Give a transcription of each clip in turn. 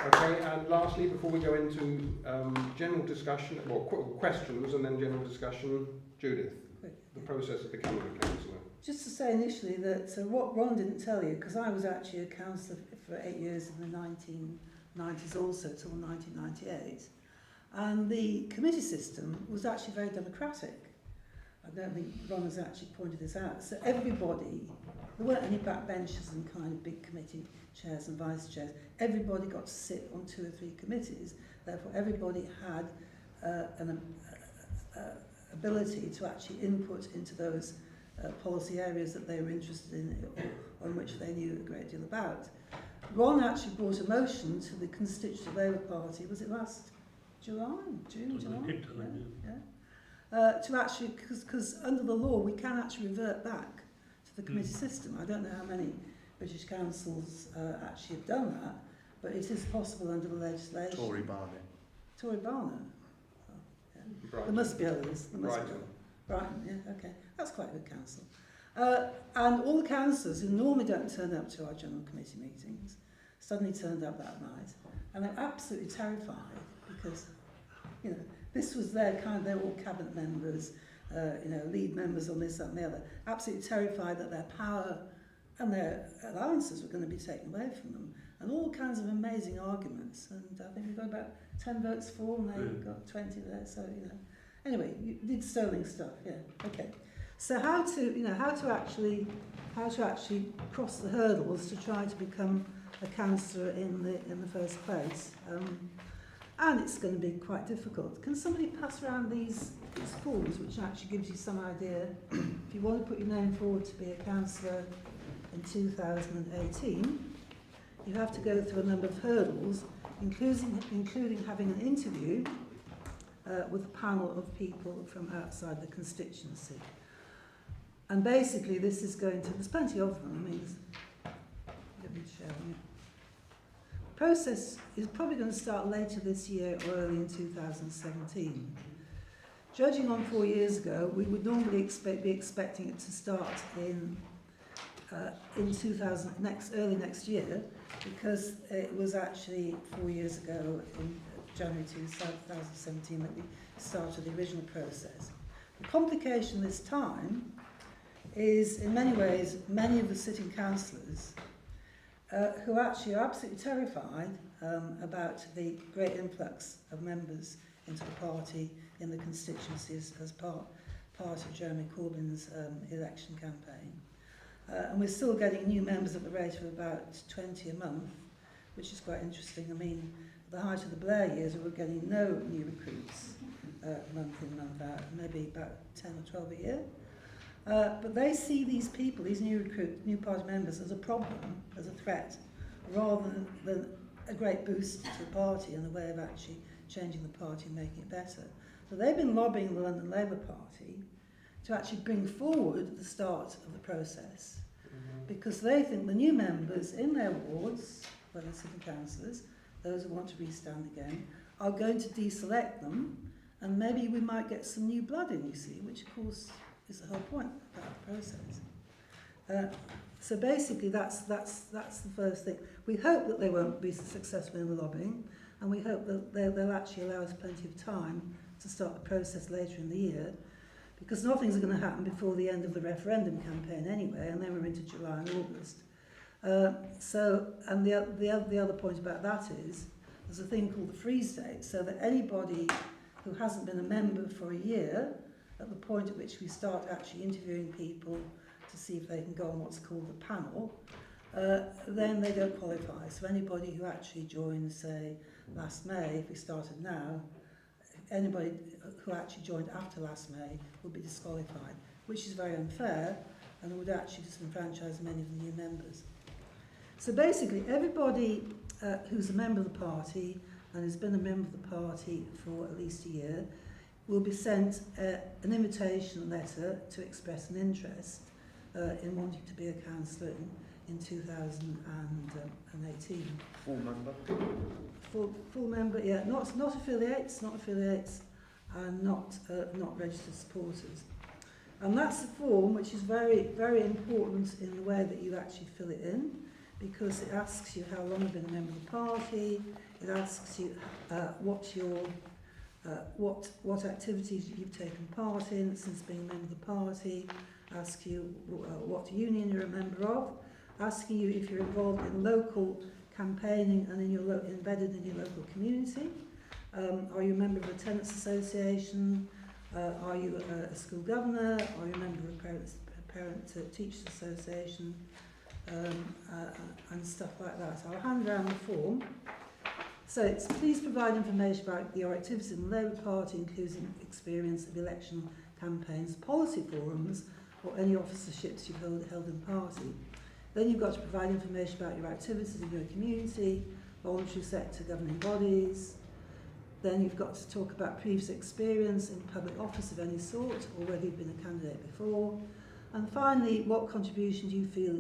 Okay, and lastly, before we go into general discussion, well, questions and then general discussion, Judith, the process of becoming a councillor. Just to say initially that what Ron didn't tell you, because I was actually a councillor for 8 years in the 1990s also, till 1998, and the committee system was actually very democratic. I don't think Ron has actually pointed this out. So everybody, there weren't any backbenchers and kind of big committee chairs and vice chairs. Everybody got to sit on 2 or 3 committees. Therefore, everybody had an ability to actually input into those policy areas that they were interested in or on which they knew a great deal about. Ron actually brought a motion to the Constituency Labour Party, was it last July? June, July? Yeah. To actually, because under the law we can actually revert back to the committee system. I don't know how many British councils actually have done that, but it is possible under the legislation. Tory Barnet. Tory Barnet? Oh, yeah. Brighton. There must be others. There must Brighton. be. Brighton, yeah, okay. That's quite a good council. And all the councillors who normally don't turn up to our general committee meetings suddenly turned up that night. And they're absolutely terrified because, you know, this was their kind of, they're all cabinet members, you know, lead members on this, that and the other. Absolutely terrified that their power and their allowances were going to be taken away from them. And all kinds of amazing arguments. And I think we got about 10 votes for and they got 20 there, so, you know. Anyway, you did sterling stuff, yeah, okay. So how to actually cross the hurdles to try to become a councillor in the first place. And it's going to be quite difficult. Can somebody pass around these forms, which actually gives you some idea? If you want to put your name forward to be a councillor in 2018, you have to go through a number of hurdles, including having an interview with a panel of people from outside the constituency. And basically this is going to, there's plenty of them, I mean, let me show you. The process is probably going to start later this year or early in 2017. Judging on 4 years ago, we would normally be expecting it to start in early next year, because it was actually 4 years ago in January 2017 that we started the original process. The complication this time is, in many ways, many of the sitting councillors who actually are absolutely terrified about the great influx of members into the party in the constituencies as part of Jeremy Corbyn's election campaign. And we're still getting new members at the rate of about 20 a month, which is quite interesting. I mean, at the height of the Blair years, we were getting no new recruits month in, month out, maybe about 10 or 12 a year. But they see these people, these new party members, as a problem, as a threat, rather than a great boost to the party and a way of actually changing the party and making it better. So they've been lobbying the London Labour Party to actually bring forward the start of the process, because they think the new members in their wards, whether sitting councillors, those who want to re-stand again, are going to deselect them, and maybe we might get some new blood in, you see, which of course is the whole point about the process. So basically that's the first thing. We hope that they won't be successful in the lobbying, and we hope that they'll actually allow us plenty of time to start the process later in the year, because nothing's going to happen before the end of the referendum campaign anyway, and then we're into July and August. And the other point about that is there's a thing called the freeze date, so that anybody who hasn't been a member for a year, at the point at which we start actually interviewing people to see if they can go on what's called the panel, then they don't qualify. So anybody who actually joined, say, last May, if we started now, anybody who actually joined after last May would be disqualified, which is very unfair and would actually disenfranchise many of the new members. So basically, everybody who's a member of the party and has been a member of the party for at least a year will be sent an invitation letter to express an interest in wanting to be a councillor in 2018. Full member? Full member, yeah. Not affiliates, and not registered supporters. And that's a form which is very, very important in the way that you actually fill it in, because it asks you how long you've been a member of the party, it asks you what activities you've taken part in since being a member of the party, asks you what union you're a member of, asking you if you're involved in local campaigning and embedded in your local community. Are you a member of a tenants association? Are you a school governor? Are you a member of a parent-teachers association? And stuff like that. So I'll hand around the form. So it's please provide information about your activities in the Labour Party, including experience of election campaigns, policy forums, or any officerships you've held in the party. Then you've got to provide information about your activities in your community, voluntary sector governing bodies. Then you've got to talk about previous experience in public office of any sort, or whether you've been a candidate before. And finally, what contribution do you feel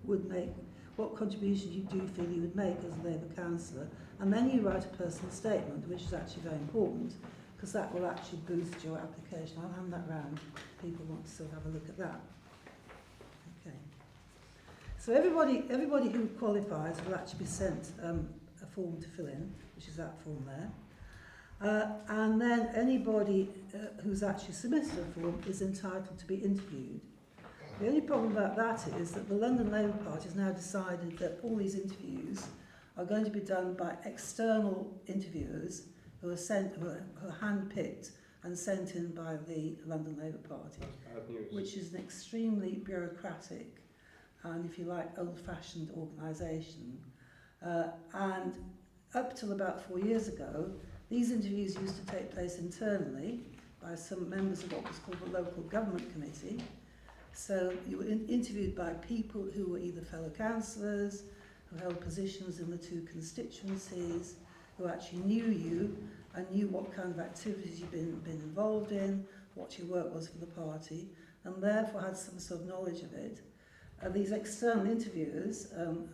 would make? What contribution you do feel you would make as a Labour councillor? And then you write a personal statement, which is actually very important, because that will actually boost your application. I'll hand that round. People want to sort of have a look at that. Okay. So everybody who qualifies will actually be sent a form to fill in, which is that form there. And then anybody who's actually submitted a form is entitled to be interviewed. The only problem about that is that the London Labour Party has now decided that all these interviews are going to be done by external interviewers who are hand-picked and sent in by the London Labour Party, that's bad news. which is an extremely bureaucratic and, if you like, old-fashioned organisation. And up till about 4 years ago, these interviews used to take place internally by some members of what was called the Local Government Committee. So you were interviewed by people who were either fellow councillors, who held positions in the two constituencies, who actually knew you and knew what kind of activities you'd been involved in, what your work was for the party, and therefore had some sort of knowledge of it. These external interviewers,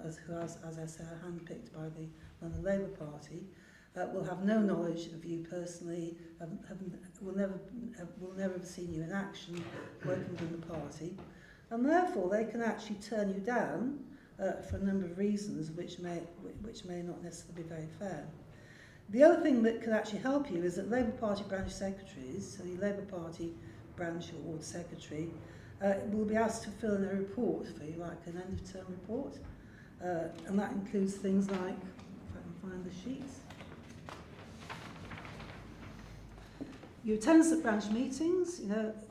as I say, are handpicked by the London Labour Party, will have no knowledge of you personally, will never have seen you in action, working within the party, and therefore they can actually turn you down for a number of reasons which may not necessarily be very fair. The other thing that can actually help you is that Labour Party branch secretaries, so the Labour Party branch or ward secretary, will be asked to fill in a report for you, like an end-of-term report, and that includes things like, if I can find the sheets, your attendance at branch meetings,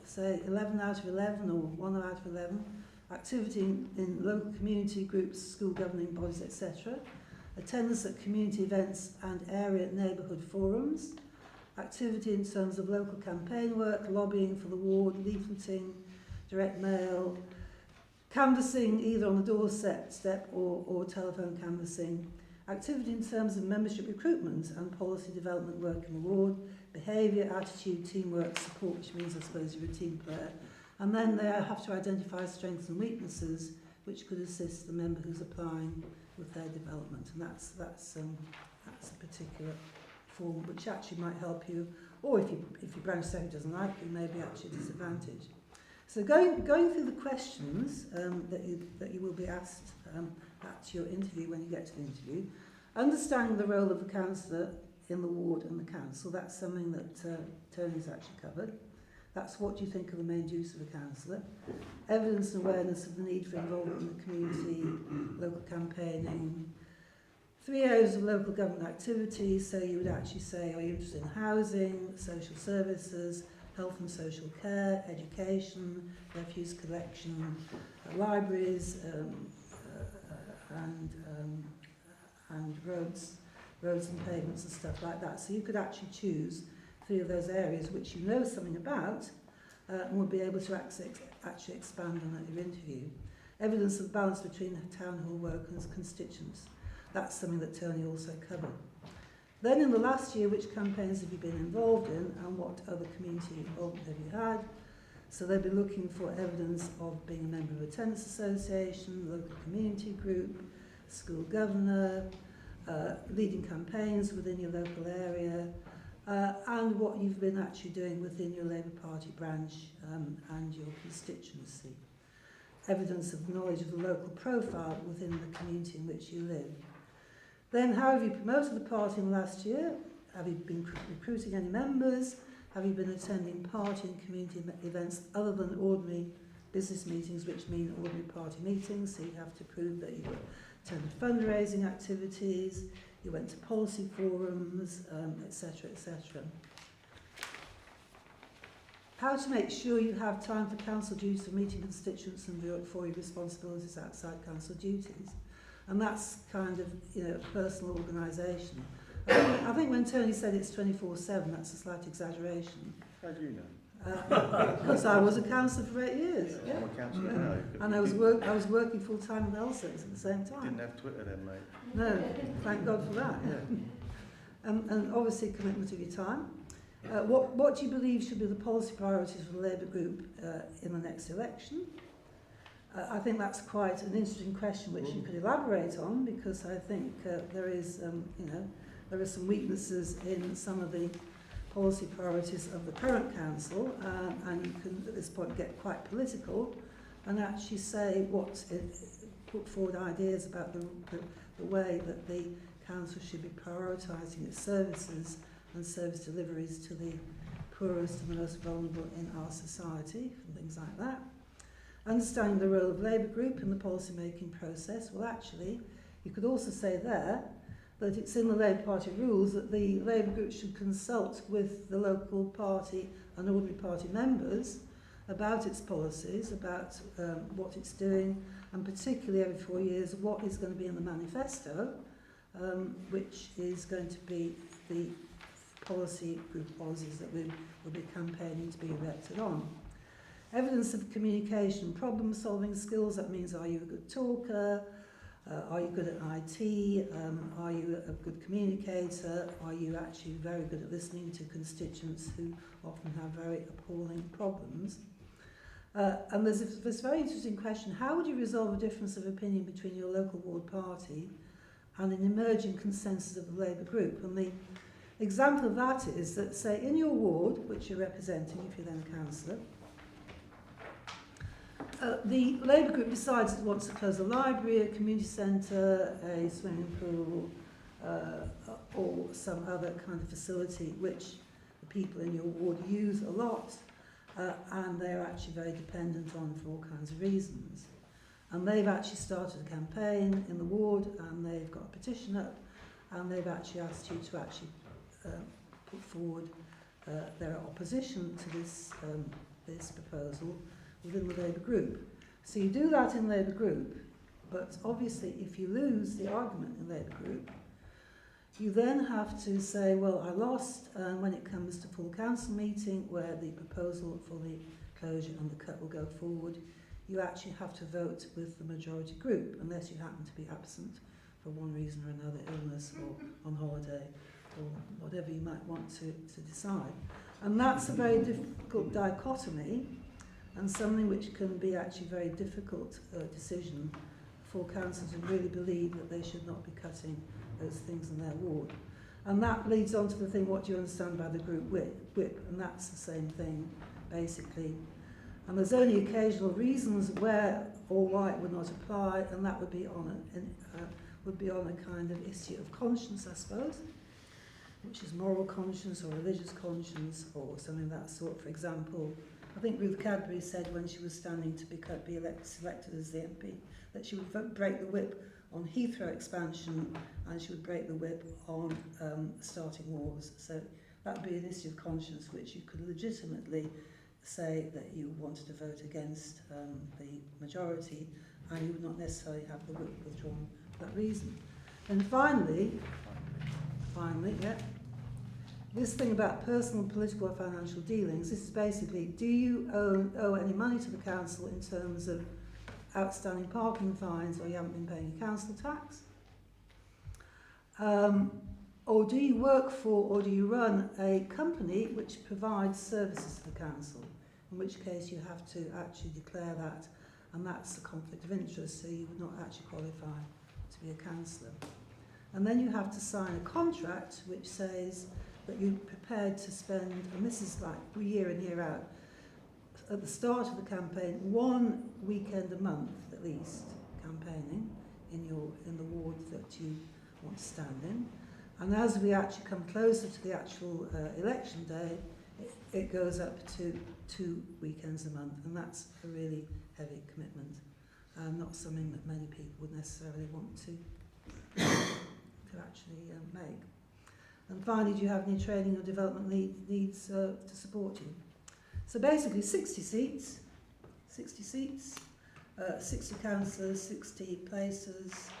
say 11 out of 11 or 1 out of 11, activity in local community groups, school governing bodies, etc., attendance at community events and area neighbourhood forums, activity in terms of local campaign work, lobbying for the ward, leafleting, direct mail, canvassing either on the doorstep or telephone canvassing, activity in terms of membership recruitment and policy development work in the ward, behaviour, attitude, teamwork, support, which means I suppose you're a team player, and then they have to identify strengths and weaknesses which could assist the member who's applying with their development, and that's a particular form which actually might help you, or if your branch secretary doesn't like you, maybe actually a disadvantage. So going through the questions that you will be asked at your interview when you get to the interview, understanding the role of the councillor in the ward and the council, that's something that Tony's actually covered. That's what you think are the main duties of a councillor. Evidence and awareness of the need for involvement in the community, local campaigning. 3 areas of local government activity, so you would actually say, are you interested in housing, social services, health and social care, education, refuse collection, libraries, and roads and pavements and stuff like that. So you could actually choose 3 of those areas which you know something about and would be able to actually expand on at your interview. Evidence of balance between town hall work and constituents. That's something that Tony also covered. Then in the last year, which campaigns have you been involved in and what other community involvement have you had? So they'll be looking for evidence of being a member of a tenants association, local community group, school governor, leading campaigns within your local area, and what you've been actually doing within your Labour Party branch and your constituency. evidence of knowledge of the local profile within the community in which you live. Then, how have you promoted the party in the last year? Have you been recruiting any members? Have you been attending party and community events other than ordinary business meetings, which mean ordinary party meetings? So you have to prove that you attended fundraising activities, you went to policy forums, etc., etc. How to make sure you have time for council duties for meeting constituents and for your responsibilities outside council duties. And that's kind of, personal organisation. I think when Tony said it's 24/7, that's a slight exaggeration. How do you know? Because I was a councillor for 8 years. I'm a councillor now. And I was working full time with Elsix at the same time. Didn't have Twitter then, mate. No, thank God for that. And obviously commitment of your time. What do you believe should be the policy priorities for the Labour group in the next election? I think that's quite an interesting question which you could elaborate on, because I think there is, there are some weaknesses in some of the policy priorities of the current council, and you can at this point get quite political and actually say put forward ideas about the way that the council should be prioritising its services and service deliveries to the poorest and the most vulnerable in our society, and things like that. Understanding the role of Labour group in the policy making process. Well, actually, you could also say there that it's in the Labour Party rules that the Labour group should consult with the local party and ordinary party members about its policies, about what it's doing, and particularly every 4 years what is going to be in the manifesto, which is going to be the group policies that we will be campaigning to be elected on. Evidence of communication, problem solving skills, that means are you a good talker, are you good at IT, are you a good communicator, are you actually very good at listening to constituents who often have very appalling problems. And there's this very interesting question, how would you resolve a difference of opinion between your local ward party and an emerging consensus of the Labour group? And the example of that is that, say, in your ward, which you're representing if you're then a councillor, the Labour group decides it wants to close a library, a community centre, a swimming pool, or some other kind of facility which the people in your ward use a lot, and they're actually very dependent on for all kinds of reasons. And they've actually started a campaign in the ward, and they've got a petition up, and they've actually asked you to actually put forward their opposition to this proposal within the Labour group. So you do that in Labour group, but obviously if you lose the argument in Labour group, you then have to say, well, I lost, and when it comes to full council meeting where the proposal for the closure and the cut will go forward, you actually have to vote with the majority group, unless you happen to be absent for one reason or another, illness or on holiday, or whatever you might want to decide. And that's a very difficult dichotomy, and something which can be actually a very difficult decision for councils who really believe that they should not be cutting those things in their ward. And that leads on to the thing, what do you understand by the group whip? And that's the same thing, basically. And there's only occasional reasons where or why it would not apply, and that would be on a kind of issue of conscience, I suppose, which is moral conscience or religious conscience or something of that sort. For example, I think Ruth Cadbury said when she was standing to be selected as the MP that she would break the whip on Heathrow expansion and she would break the whip on starting wars. So that would be an issue of conscience which you could legitimately say that you wanted to vote against the majority, and you would not necessarily have the whip withdrawn for that reason. And finally, this thing about personal, political or financial dealings, this is basically, do you owe any money to the council in terms of outstanding parking fines, or you haven't been paying your council tax? Or do you work for, or do you run a company which provides services to the council? In which case you have to actually declare that, and that's a conflict of interest, so you would not actually qualify to be a councillor. And then you have to sign a contract which says that you're prepared to spend, and this is like year in, year out, at the start of the campaign, 1 weekend a month at least, campaigning in the ward that you want to stand in. And as we actually come closer to the actual election day, it goes up to 2 weekends a month, and that's a really heavy commitment, not something that many people would necessarily want to actually make. And finally, do you have any training or development needs to support you? So basically 60 seats, 60 councillors, 60 places,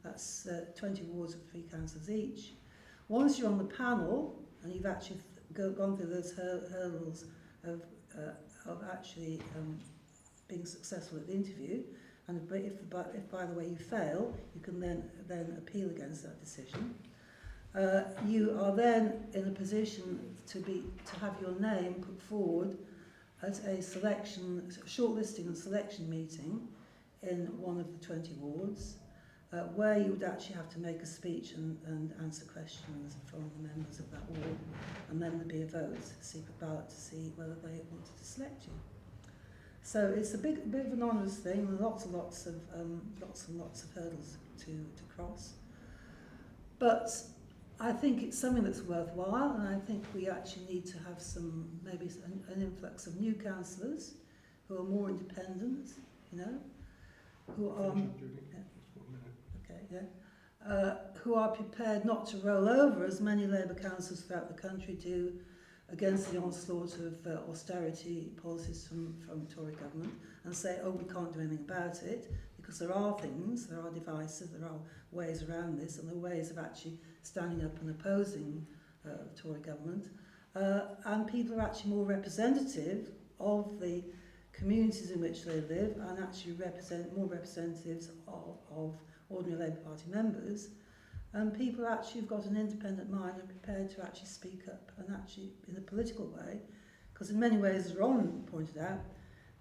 that's 20 wards of 3 councillors each. Once you're on the panel, and you've actually gone through those hurdles of actually being successful at the interview, and if by the way you fail, you can then appeal against that decision. You are then in a position to have your name put forward at a shortlisting and selection meeting in one of the 20 wards, where you would actually have to make a speech and answer questions from the members of that ward, and then there'd be a vote, a secret ballot, to see whether they wanted to select you. So it's a bit of an onerous thing, and lots and lots of hurdles to cross. But I think it's something that's worthwhile, and I think we actually need to have maybe an influx of new councillors who are more independent, you know, who are who are prepared not to roll over, as many Labour councils throughout the country do, against the onslaught of austerity policies from Tory government, and say, oh, we can't do anything about it, because there are things, there are devices, there are ways around this, and there are ways of actually standing up and opposing Tory government. And people are actually more representative of the communities in which they live, and actually more representatives of ordinary Labour Party members. And people actually have got an independent mind and prepared to actually speak up, and actually in a political way, because in many ways, as Ron pointed out,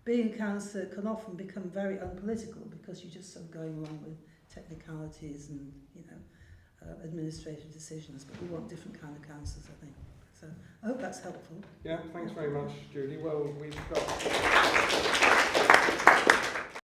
being a councillor can often become very unpolitical, because you're just sort of going along with technicalities and, you know, administrative decisions. But we want different kind of councillors, I think. So I hope that's helpful. Yeah, thanks very much, Judy. Well, we've got